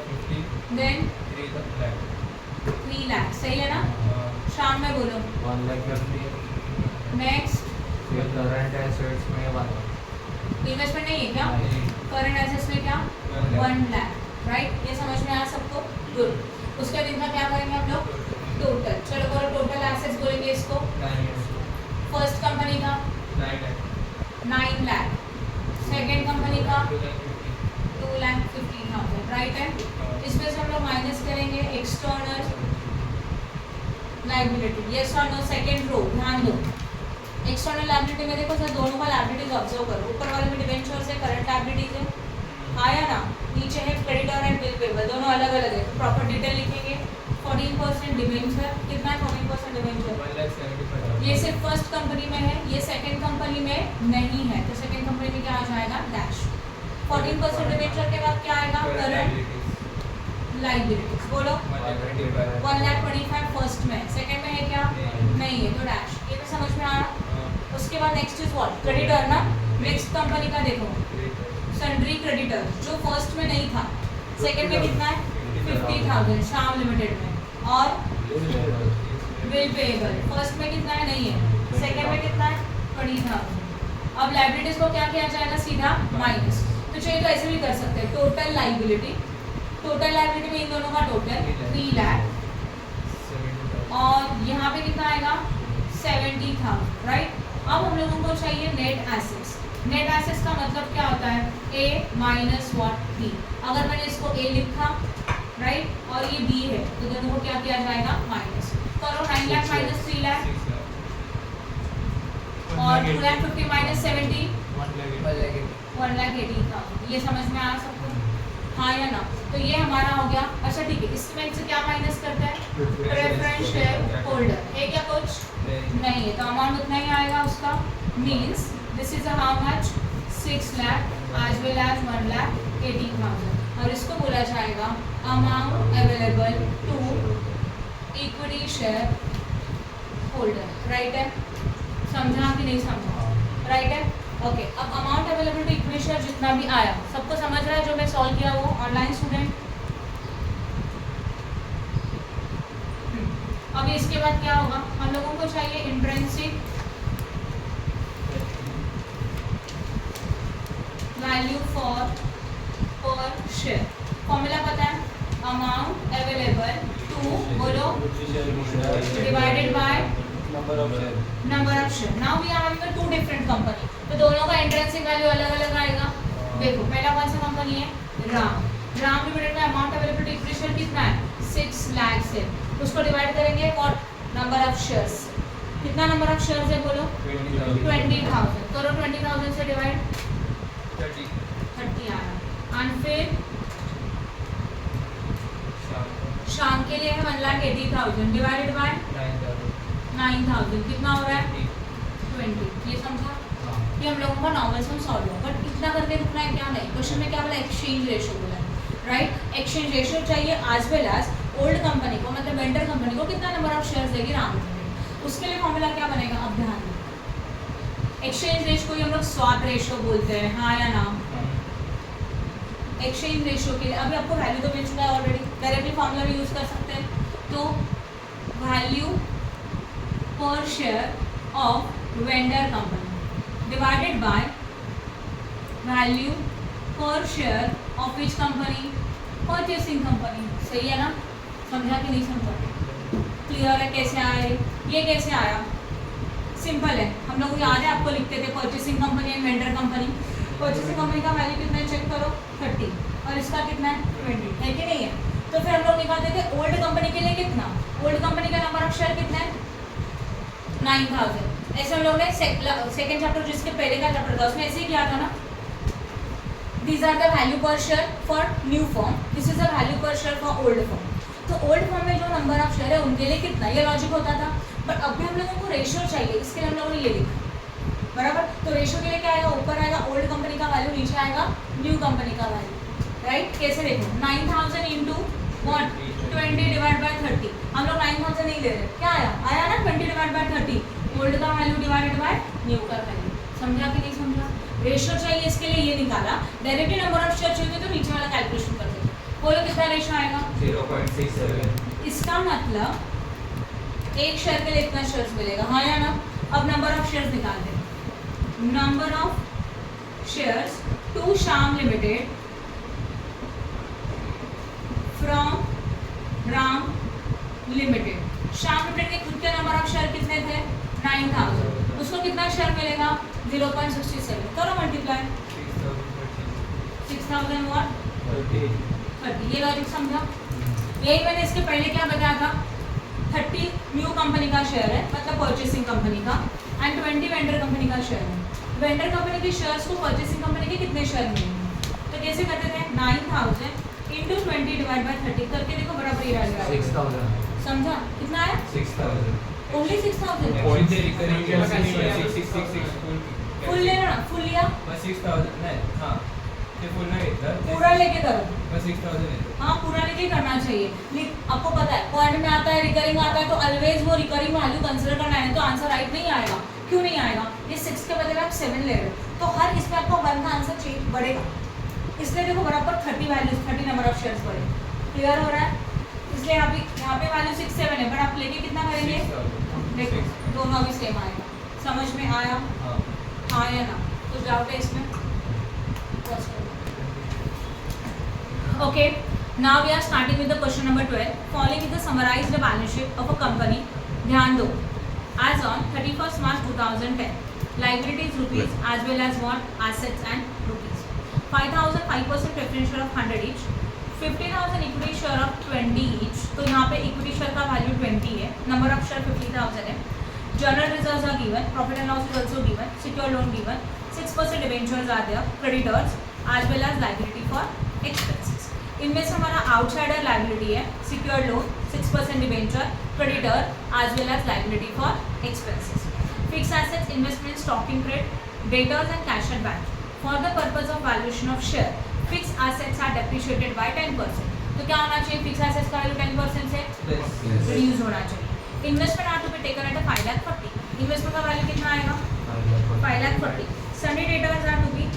देन
3 lakh,
3 लाख, सही है ना? शाम में बोलो
1,50,000।
नेक्स्ट।
फिर करंट एसेट्स में 1 लाख।
इन्वेस्टमेंट नहीं है क्या? करंट एसेट्स में क्या? 1 लाख, राइट। ये समझ में आया सबको? गुड। उसके बाद इनका क्या करेंगे हम लोग? टोटल। चलो करो टोटल एसेट्स बोलेंगे इसको।
9 years,
फर्स्ट कंपनी का
9 lakh,
9 लाख, सेकेंड कंपनी का
2,50,000,
2,50,000, राइट है। इसमें से हम लोग माइनस करेंगे एक्सटर्नल लायबिलिटी। यस और नो? सेकेंड रो ध्यान दो। एक्सटर्नल लायबिलिटी में देखो सर, दोनों का लायबिलिटीज ऑब्जर्व करो। ऊपर वाले में डिबेंचर्स है, करंट लायबिलिटीज है, आया ना? नीचे है क्रेडिटर एंड बिल पेबल, दोनों अलग अलग है। तो प्रॉपर डिटेल लिखेंगे। 14% डिबेंचर, कितना है 14% डिबेंचर?
1,75,000।
ये सिर्फ फर्स्ट कंपनी में है, ये सेकंड कंपनी में नहीं है, तो सेकंड कंपनी में क्या आ जाएगा? डैश। 14% डिबेंचर के बाद क्या आएगा? Current liabilities. बोलो 1,25,000 फर्स्ट में, सेकंड में है क्या? नहीं है, तो डैश। ये तो समझ में आया। उसके बाद नेक्स्ट इज व्हाट? क्रेडिटर ना। नेक्स्ट कंपनी का देखो सन्ड्री क्रेडिटर, जो फर्स्ट में नहीं था। सेकंड में कितना है? 50,000 श्याम लिमिटेड में। और बिल पेएबल फर्स्ट में कितना है? नहीं है, सेकंड में कितना है? 20,000। अब लायबिलिटीज को क्या किया जाएगा? सीधा माइनस। तो चाहिए तो ऐसे भी कर सकते हैं, टोटल लायबिलिटी। टोटल लायबिलिटी में इन दोनों का टोटल 3 लाख, और यहाँ पे कितना आएगा? 70,000, राइट। अब हम लोगों को चाहिए नेट एसेट्स। नेट एसेट्स का मतलब क्या होता है? ए माइनस व्हाट? बी। अगर मैंने इसको ए लिखा, राइट, और ये बी है, तो दोनों को क्या किया जाएगा? माइनस करो। 9 लाख माइनस 3 लाख,
6 lakh,
और 2,50,000 माइनस 70,
1,80,000।
1,80,000। ये समझ में आया सबको? हाँ या ना? तो ये हमारा हो गया। अच्छा ठीक है, इसमें से क्या माइनस करता है? प्रेफरेंस शेयर होल्डर है क्या कुछ? नहीं है, तो अमाउंट उतना ही आएगा उसका। Means this is how much? 6 lakh as well as 1,80,000। और इसको बोला जाएगा amount available to equity shareholder, right है? समझा कि नहीं समझा? राइट है, ओके। अब amount available to equity share जितना भी आया, सबको समझ रहा है जो मैं सॉल्व किया वो ऑनलाइन स्टूडेंट? अब इसके बाद क्या होगा? हम लोगों को चाहिए intrinsic value for per share. Formula पता है? अमाउंट अवेलेबल टू, बोलो, divided by
number of
share. Now we are having two different company, तो दोनों का इंट्रिंसिक वैल्यू अलग अलग आएगा। देखो पहला कौन सा कंपनी है? राम लिमिटेड में amount available to equity share कितना है? 6 लाख से। उसको डिवाइड करेंगे व्हाट? Number of shares. कितना नंबर ऑफ शेयर्स है बोलो? 20,000। करो 20,000 से डिवाइड, 30 आया। एंड फिर शाम के लिए है 1,80,000 डिवाइडेड बाय 9,000 कितना हो रहा है 20। ये समझा? ये हम लोगों का नॉर्मल सम सॉल्व हो, बट इतना करके रुकना है क्या नहीं। क्वेश्चन में क्या बोला, एक्सचेंज रेशियो बोला है, राइट। एक्सचेंज रेशियो चाहिए आज वेल एज ओल्ड कंपनी को, मतलब वेंडर कंपनी को कितना नंबर ऑफ शेयर्स देगी राउंड लिमिटेड। उसके लिए फॉर्मूला क्या बनेगा, अब ध्यान दें। एक्सचेंज रेशियो को ही हम लोग स्वैप रेशियो बोलते हैं, हाँ या ना। एक्सचेंज रेशियो के लिए अभी आपको वैल्यू तो मिल चुका है ऑलरेडी, डायरेक्टली फॉर्मूला भी यूज कर सकते हैं। तो value per share of vendor company divided by value per share of which company, purchasing company. सही है ना, समझा कि नहीं समझा? क्लियर है कैसे आया ये कैसे आया? सिंपल है, हम लोग याद है आपको लिखते थे purchasing company and vendor company. Purchasing company का वैल्यू कितना है चेक करो 30 और इसका कितना है 20, है कि नहीं है? तो फिर हम लोग निकालते थे ओल्ड कंपनी के लिए कितना, ओल्ड कंपनी का नंबर ऑफ शेयर कितना है 9,000। ऐसे हम लोग ने सेकेंड चैप्टर जिसके पहले का चैप्टर था उसमें ऐसे ही किया था ना। These are the value per share for new form, this is the value per share for old form. तो ओल्ड फॉर्म में जो नंबर ऑफ शेयर है उनके लिए कितना, ये लॉजिक होता था। बट अभी हम लोगों को रेशियो चाहिए, इसके लिए हम लोगों ने ये लिखा बराबर। तो रेशियो के लिए क्या आएगा, ऊपर आएगा ओल्ड कंपनी का वैल्यू, नीचे आएगा न्यू कंपनी का वैल्यू, राइट। कैसे देखो 9,000 इंटू 20 डिवाइड बाय 30। हम लोग 9,000 नहीं ले रहे, क्या आया ना 20 डिवाइड बाय 30, ओल्ड का वैल्यू डिवाइडेड बाय न्यू का वैल्यू। समझा कि नहीं समझा? रेशियो चाहिए इसके लिए ये निकाला, डायरेक्टली नंबर ऑफ शेयर चाहिए तो नीचे वाला कैलकुलेशन कर दो। बोलो कितना रेशियो आएगा
0.67।
इसका मतलब एक शेयर के लिए इतना शेयर्स मिलेगा, हाँ या ना। अब नंबर ऑफ शेयर्स निकाल दें, number of shares to Shyam limited from Ram limited. Shyam limited के खुद के नंबर ऑफ शेयर कितने थे 9,000, उसको कितना शेयर मिलेगा 0.67। करो मल्टीप्लाई 6,000 व्हाट 30। ये लॉजिक समझा? यही मैंने इसके पहले क्या बताया था, 30 न्यू कंपनी का शेयर है मतलब परचेसिंग कंपनी का, एंड 20 वेंडर कंपनी का शेयर है। वेंडर कंपनी के शेयर्स को परचेसिंग कंपनी के कितने शेयर मिलेंगे, तो कैसे करते थे 9,000 इंटू 20 डिवाइड बाय 30 करके देखो बराबर ही रहेगा
6,000।
समझा? कितना है
6,000।
ओनली 6,000। फुल लेना ना, फुल लिया पूरा लेके करो, हाँ पूरा लेके करना चाहिए। आपको पता है पॉइंट में आता है रिकरिंग आता है तो ऑलवेज वो रिकरिंग वैल्यू कंसीडर करना है, तो आंसर राइट नहीं आएगा। क्यों नहीं आएगा, ये 6 के बदले आप 7 ले रहे हो तो हर इसमें आपको 1 का आंसर चेंज बढ़ेगा, इसलिए देखो बराबर 30 वैल्यूज 30 नंबर ऑफ शेयर्स बढ़े। क्लियर हो रहा है? इसलिए यहाँ पे वैल्यू 6 7 है, बट आप लेके कितना करेंगे, देखो दोनों भी सेम आएगा। समझ में आया? हाँ या ना? कुछ डाउट है इसमें? Okay, now we are starting with the question number 12. Following is the summarized balance sheet of a company. ध्यान दो, as on 31st March 2010, liabilities rupees as well as what assets and rupees 5,000 5% preference share of 100 each, 50,000 equity share of 20 each. तो यहाँ पे equity share का value 20 है, number of share 50,000 है. General reserves are given, profit and loss is also given, secure loan given, 6% debentures are there, creditors as well as liability for expenses. इनमें से हमारा आउटसाइडर लाइबिलिटी है secured loan 6% debenture creditor as well as liability for expenses fix assets investment stock in trade debtors and cash at bank for the purpose of valuation of share fix assets are depreciated by 10%। तो क्या होना चाहिए फिक्स एसेट्स का वैल्यू 10% से रिड्यूस होना चाहिए। Investment are to be taken at 5,40,000 investment का वैल्यू कितना आएगा 5,40,000। Sundry debtors are to be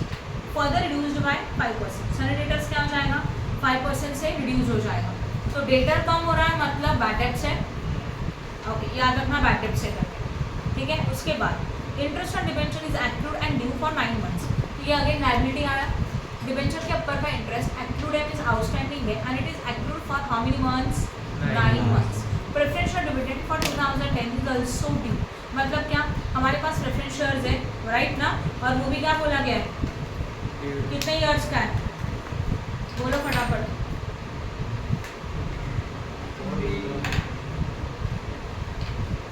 further reduced by 5%। Sundry debtors क्या हो जाएगा 5% से रिड्यूस हो जाएगा। तो डेटर कम हो रहा है मतलब बैड डेट से, ओके याद रखना बैड डेट से करके, ठीक है। उसके बाद interest on debenture is accrued and due for 9 months. तो ये अगेन लायबिलिटी आया, डिबेंचर के ऊपर का interest accrued and is outstanding है and it is accrued for how many months 9 months. Preferential dividend for 2010 is also due, मतलब क्या हमारे पास प्रेफरेंस शेयर्स है राइट ना, और वो भी क्या बोला गया है कितने ईयर्स का है, बोलो फटाफट।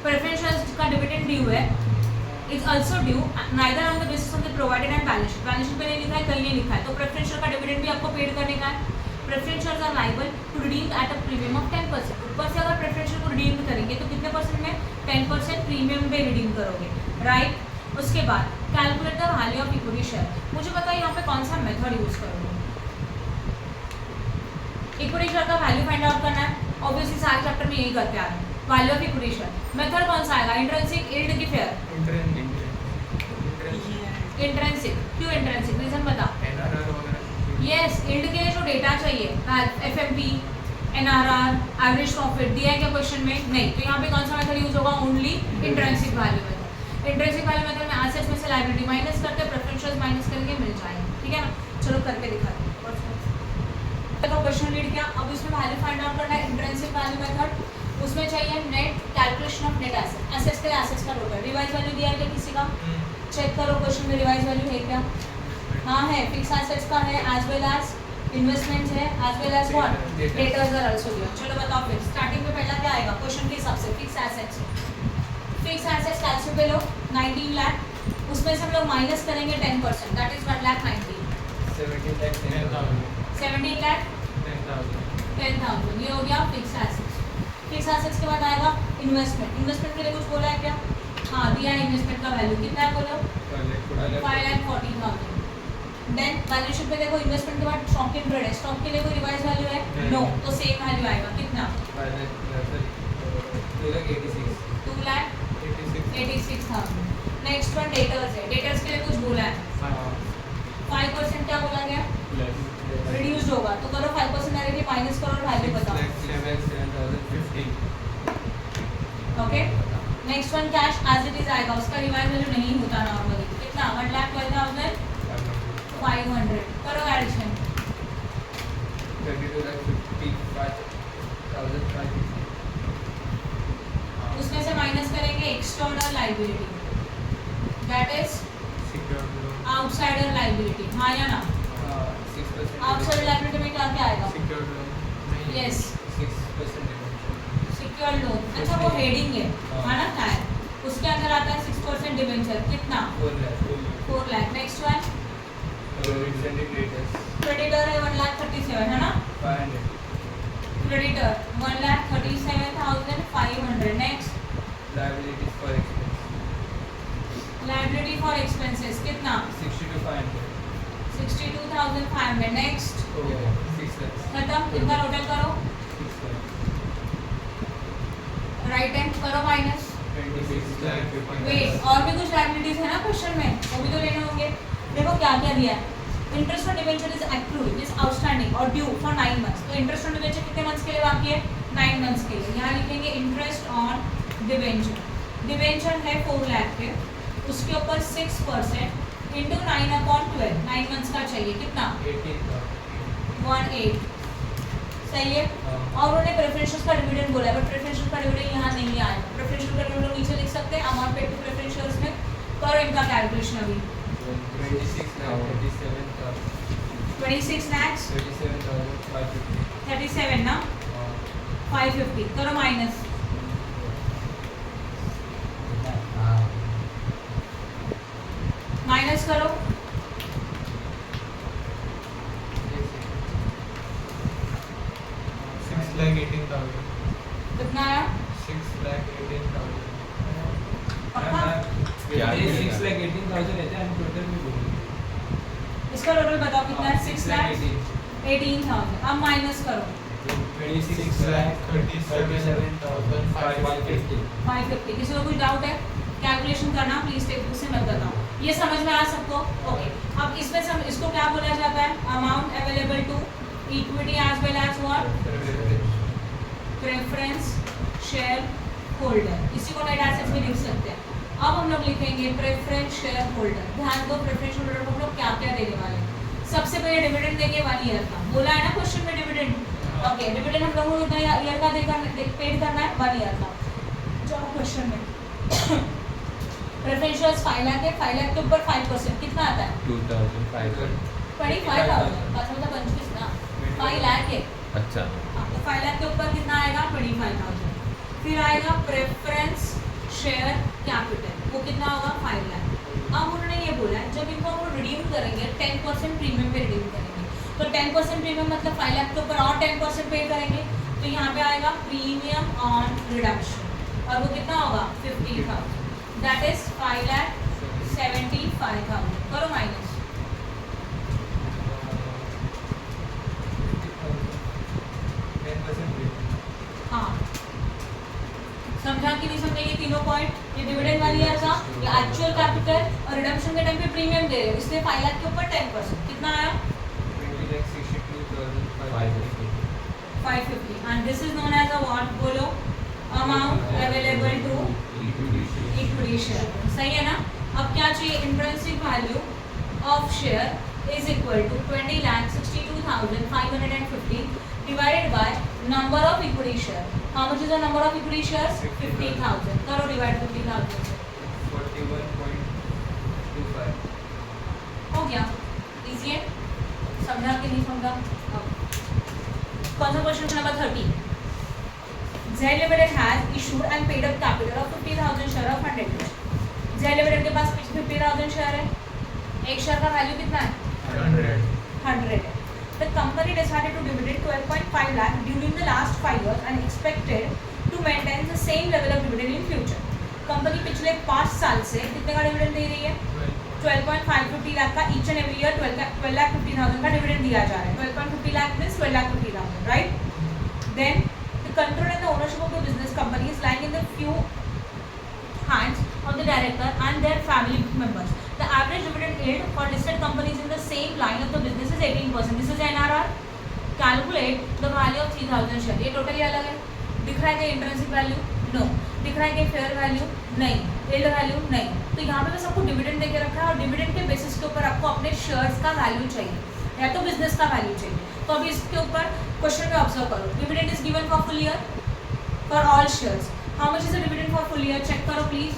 प्रेफरेंस का डिविडेंड ड्यू है, is also due neither on the basis of the provided and balance sheet. Balance sheet पे नहीं लिखा है, कहीं नहीं लिखा है, तो प्रेफरेंशियल का डिविडेंड भी आपको पेड करने का है। Preference shares are liable to redeem at a premium of 10%। ऊपर से अगर प्रेफरेंस शेयर को रिडीम करेंगे तो कितने परसेंट में? 10% प्रीमियम पे रिडीम करोगे, राइट। उसके बाद calculate the value of equity share. मुझे बताओ यहाँ पे कौन सा मेथड यूज करोगे? इक्विटी शेयर का वैल्यू फाइंड आउट करना है, ऑब्वियसली सारे चैप्टर में यही करते आ रहे हैं। Value of equity share method कौन सा आएगा? इंट्रिंसिक, यील्ड की फेयर? इंट्रिंसिक। क्यों इंट्रिंसिक? रीजन बता। यस, यील्ड के लिए जो डेटा चाहिए, एफएमपी, एनआरआर, एवरेज प्रॉफिट दिया है क्या क्वेश्चन में? नहीं। तो यहाँ पे कौन सा मेथड यूज होगा? Only intrinsic value method. Intrinsic value method में एसेट्स में से लायबिलिटी माइनस करके प्रेफरेंस माइनस करके मिल जाएगा, ठीक है ना। चलो करके दिखाते हैं। तो क्वेश्चन रीड किया, अब इसमें वैल्यू फाइंड आउट करना है, इंट्रिंसिक वैल्यू मेथड। उसमें चाहिए net calculation of net asset, assets के एसेट्स का टोटल। रिवाइज वैल्यू दिया है क्या किसी का? चेक करो क्वेश्चन में रिवाइज वैल्यू है क्या? हाँ है, फिक्स एसेट्स का है एज वेल एज इन्वेस्टमेंट है as well as what debtors are also given. चलो बताओ फिर स्टार्टिंग में पहला क्या आएगा क्वेश्चन के हिसाब से? Fix assets. Fix assets calculate पे लो 19 लाख, उसमें से हम लोग माइनस करेंगे 10%, दैट इज 1,90,000। 17 लाख 10,000, ये हो गया फिक्स एसेट्स। फिक्स एसेट्स के बाद आएगा इन्वेस्टमेंट। इन्वेस्टमेंट के लिए कुछ बोला है क्या? हाँ दिया है, इन्वेस्टमेंट का वैल्यू कितना है बोलो? 5,40,000। देन बैलेंस शीट पे देखो इन्वेस्टमेंट के बाद स्टॉक इन ट्रेड है, स्टॉक के लिए कोई रिवाइज वैल्यू है? नो, तो सेम वैल्यू आएगा कितना? 2,86,000। नेक्स्ट वन डेटर्स है, डेटर्स के लिए कुछ बोला है? 5% क्या बोला गया? रिड्यूस होगा, तो करो 5% डायरेक्टली माइनस करो और वैल्यू बताओ।
7,750।
Okay, next one cash as it is आएगा, उसका रिवाइज वैल्यू नहीं होता नॉर्मली। कितना? 1,12,500। करो एडिशन।
32,55,550।
उसमें से माइनस करेंगे external liability, that is outsider liability. हाँ या ना?
6%।
आउटसाइडर लायबिलिटी में क्या क्या आएगा? Yes,
6%
secured loan. अच्छा वो हेडिंग है ना क्या है? उसके अंदर आता है 6% डिबेंचर, कितना? 4 लाख। नेक्स्ट वन क्रेडिटर है 1,37,000 है ना?
500।
Creditor 1,37,500। Next
Liabilities for expense
liability for expenses कितना?
62,500।
62,500। Next
6 lakhs।
खत्म। इनका टोटल करो,
6 lakhs।
राइट हैंड करो माइनस।
26 lakh 50,000।
वेट, और भी कुछ लायबिलिटीज है ना क्वेश्चन में, वो भी तो लेने होंगे। देखो क्या क्या दिया है। Interest on debenture is accrued is outstanding और ड्यू फॉर 9 मंथ्स। तो इंटरेस्ट ऑन डिबेंचर कितने मंथ्स के लिए बाकी है? 9 मंथ्स के लिए। यहाँ लिखेंगे इंटरेस्ट ऑन डिबेंचर। डिबेंचर है 4 लाख के, उसके ऊपर 6% इंटू 9/12, 9 मंथ्स का चाहिए कितना? 18 सही है। और उन्होंने प्रेफरेंशियल्स का डिविडेंड बोला है, बट प्रेफरेंशियल का डिविडेंड यहाँ नहीं आएगा। प्रेफरेंशियल का डिविडेंड नीचे लिख सकते हैं, अमाउंट पेड टू प्रेफरेंशियल्स में। करो इनका कैलकुलेशन अभी।
26 lakh 37,000।
26 lakhs
37,550।
37 ना 550, करो माइनस। माइनस करो
6,18,000।
कितना आया?
6,18,000।
पक्का?
6,18,000 रहता है हम टोटल में बोलेंगे।
इसका टोटल बताओ कितना है? 6,18,000। अब माइनस करो
26,37,550।
550। किसी को कुछ डाउट है? कैलकुलेशन करना प्लीज टेक बुक से मत बताओ। ये समझ में आ सबको? ओके। अब इसमें से इसको क्या बोला जाता है? Amount available to equity as well as what? Preference shareholder. इसी को नेट एसेट्स में लिख सकते हैं। अब हम लोग लिखेंगे प्रेफरेंस शेयर होल्डर। ध्यान दो प्रेफरेंस होल्डर को हम लोग क्या क्या देने वाले हैं। सबसे पहले डिविडेंड देंगे 1 ईयर का, बोला है ना क्वेश्चन में डिविडेंड। ओके, डिविडेंड हम लोगों को कितना ईयर का पेड करना है? 1 ईयर का। जाओ क्वेश्चन में। प्रेफरेंशियल्स 5 लाख है, 5 लाख के ऊपर 5% कितना आता है?
2,500।
25,000। मतलब 25 ना 5 लाख है।
अच्छा,
तो 5 लाख के ऊपर कितना आएगा? 25,000। फिर आएगा प्रेफरेंस शेयर कैपिटल, वो कितना होगा? 5 लाख। अब उन्होंने ये बोला है जब इनको हम रिडीम करेंगे 10% प्रीमियम पे रिडीम करेंगे, तो 10% प्रीमियम मतलब 5 लाख के ऊपर और 10% पे करेंगे, तो यहाँ पे आएगा प्रीमियम ऑन रिडम्पशन, और वो कितना होगा 50,000, दैट इज 5,75,000। करो माइनस,
10%
हाँ समझा कि नहीं समझा ये तीनों पॉइंट? ये डिविडेंड वाली है सा, ये एक्चुअल कैपिटल और रिडम्पशन के टाइम पे प्रीमियम दे रहे हो, इसलिए 5 लाख के ऊपर 10%, कितना आया 550, and this is known as a what, बोलो, amount available to equity share, सही है ना? अब क्या चाहिए, intrinsic value of share is equal to 20,62,550 divided by number of equity share, how much is the number of equity shares 50,000, करो डिवाइड 50,000 से,
41.25
हो गया, इजी है, समझा कि नहीं समझा? कौन सा question number 30, Z Limited has issued and paid up capital of 50,000 share of 100 each. Z Limited के पास 50,000 शेयर है, एक शेयर का वैल्यू कितना है 100 है। The company decided to dividend 12.5 lakh during the last 5 years and expected to maintain the same level of dividend in future. Company पिछले 5 साल से कितने का डिविडेंड दे रही है, 12.550 लाख का ईच एंड एवरी ईयर 12,50,000 का डिविडेंड दिया जा रहा है, 12.50 lakh means 12,50,000, right? Then the control and the ownership of the business company is lying in the few hands of the director and their family members. The average dividend yield for listed companies in the same line of the business is 18%. This is NRR. Calculate the value of 3,000 share. ये टोटली अलग है, दिख रहा है कि इंट्रिंसिक वैल्यू, नो, दिख रहा है कि फेयर वैल्यू, नहीं, यील्ड वैल्यू, नहीं, तो यहाँ पे बस आपको डिविडेंड देके रखा है और डिविडेंड के बेसिस के ऊपर आपको अपने शेयर्स का वैल्यू चाहिए या तो बिजनेस का वैल्यू चाहिए। तो अभी इसके ऊपर क्वेश्चन में ऑब्जर्व करो, dividend is given for full year for all shares, how much is the dividend for full year, check करो please,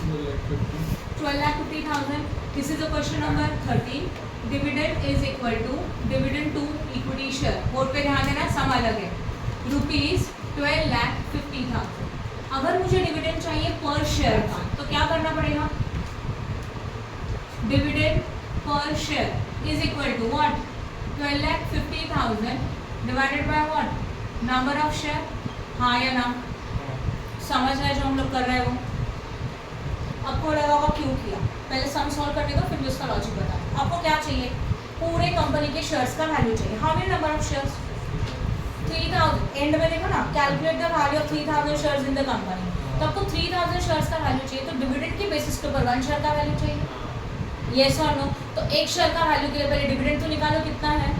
12,50,000, this is the question number 13, dividend is equal to dividend to equity share, board पे ध्यान देना, सम अलग है, रुपीज 12,50,000। अगर मुझे डिविडेंड चाहिए पर शेयर का तो क्या करना पड़ेगा, dividend per share is equal to what, 12,50,000 divided by what, number of share, हाँ या ना? समझ रहे जो हम लोग कर रहे हो? आपको लगा होगा क्यों किया, पहले सम सॉल्व करने दो फिर भी उसका लॉजिक बता। आपको क्या चाहिए, पूरे कंपनी के शेयर्स का वैल्यू चाहिए, how many number of shares, 3,000, and में देखो ना, calculate the value of 3,000 shares in the company, तो आपको 3,000 शेयर्स का वैल्यू चाहिए, तो डिविडेंड के बेसिस के ऊपर 1 शेयर का वैल्यू चाहिए, येस और नो? तो एक शेयर का वैल्यू के लिए पहले डिविडेंड तो निकालो कितना है,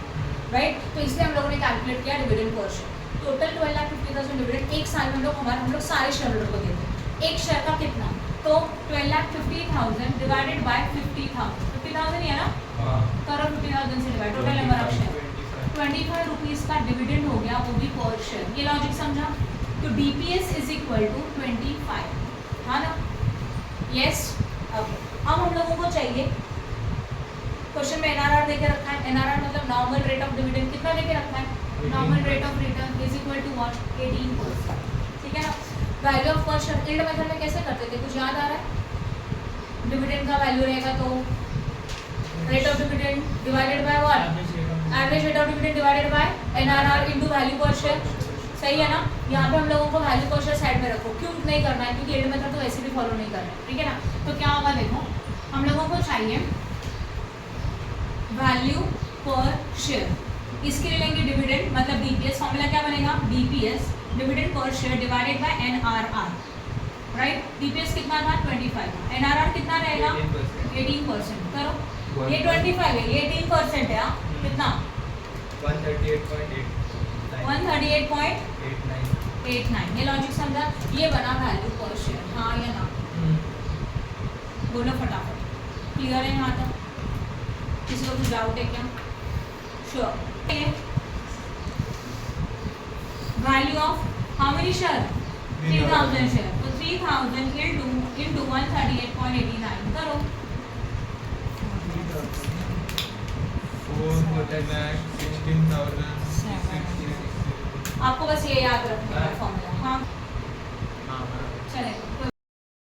राइट? तो इसलिए हम लोगों ने कैलकुलेट किया dividend per share, total 12,50,000 dividend एक साल में हम लोग सारे शेयर होल्डर को देते हैं, एक शेयर का कितना, तो 12,50,000 डिवाइडेड बाय 50,000 ही है ना, करो 50,000 से divide, total number of share 25 rupees का डिविडेंड हो गया, वो भी पर शेयर, ये लॉजिक समझा? तो DPS इज इक्वल टू 25, हाँ ना, यस? ओके, अब हम लोगों को चाहिए, क्वेश्चन में NRR देके रखा है, NRR मतलब नॉर्मल रेट ऑफ डिविडेंड, कितना देके रखा है, normal rate of return is equal to what, 18%, ठीक है ना? Value of per share yield method में कैसे करते थे, कुछ याद आ रहा है? डिविडेंड का वैल्यू रहेगा तो rate of dividend divided by what, average rate of dividend divided by NRR into value per share, सही है ना? यहाँ पे हम लोगों को वैल्यू पर शेयर साइड में रखो, क्यों नहीं करना है, क्योंकि यील्ड मेथड तो वैसे भी फॉलो नहीं करना है, ठीक है ना? तो क्या होगा देखो, हम लोगों को चाहिए वैल्यू पर शेयर, इसके लिए लेंगे डिविडेंड मतलब DPS, फॉर्मूला क्या बनेगा, DPS dividend per share divided by NRR, right? DPS कितना था 25 था, NRR कितना रहेगा 18%, करो, ये 25 है, ये 18% है, कितना 138.89, ये लॉजिक समझा? ये बना वैल्यू पर शेयर, हाँ या ना? बोलो फटाफट, क्लियर है यहाँ तक? किसी को कुछ डाउट है क्या? Sure, value of how many share, 3,000 share, तो 3,000 into 138.89, करो,
4,16,000
आपको बस ये याद रखना है फॉर्मूला, हाँ
हाँ
चलेगा।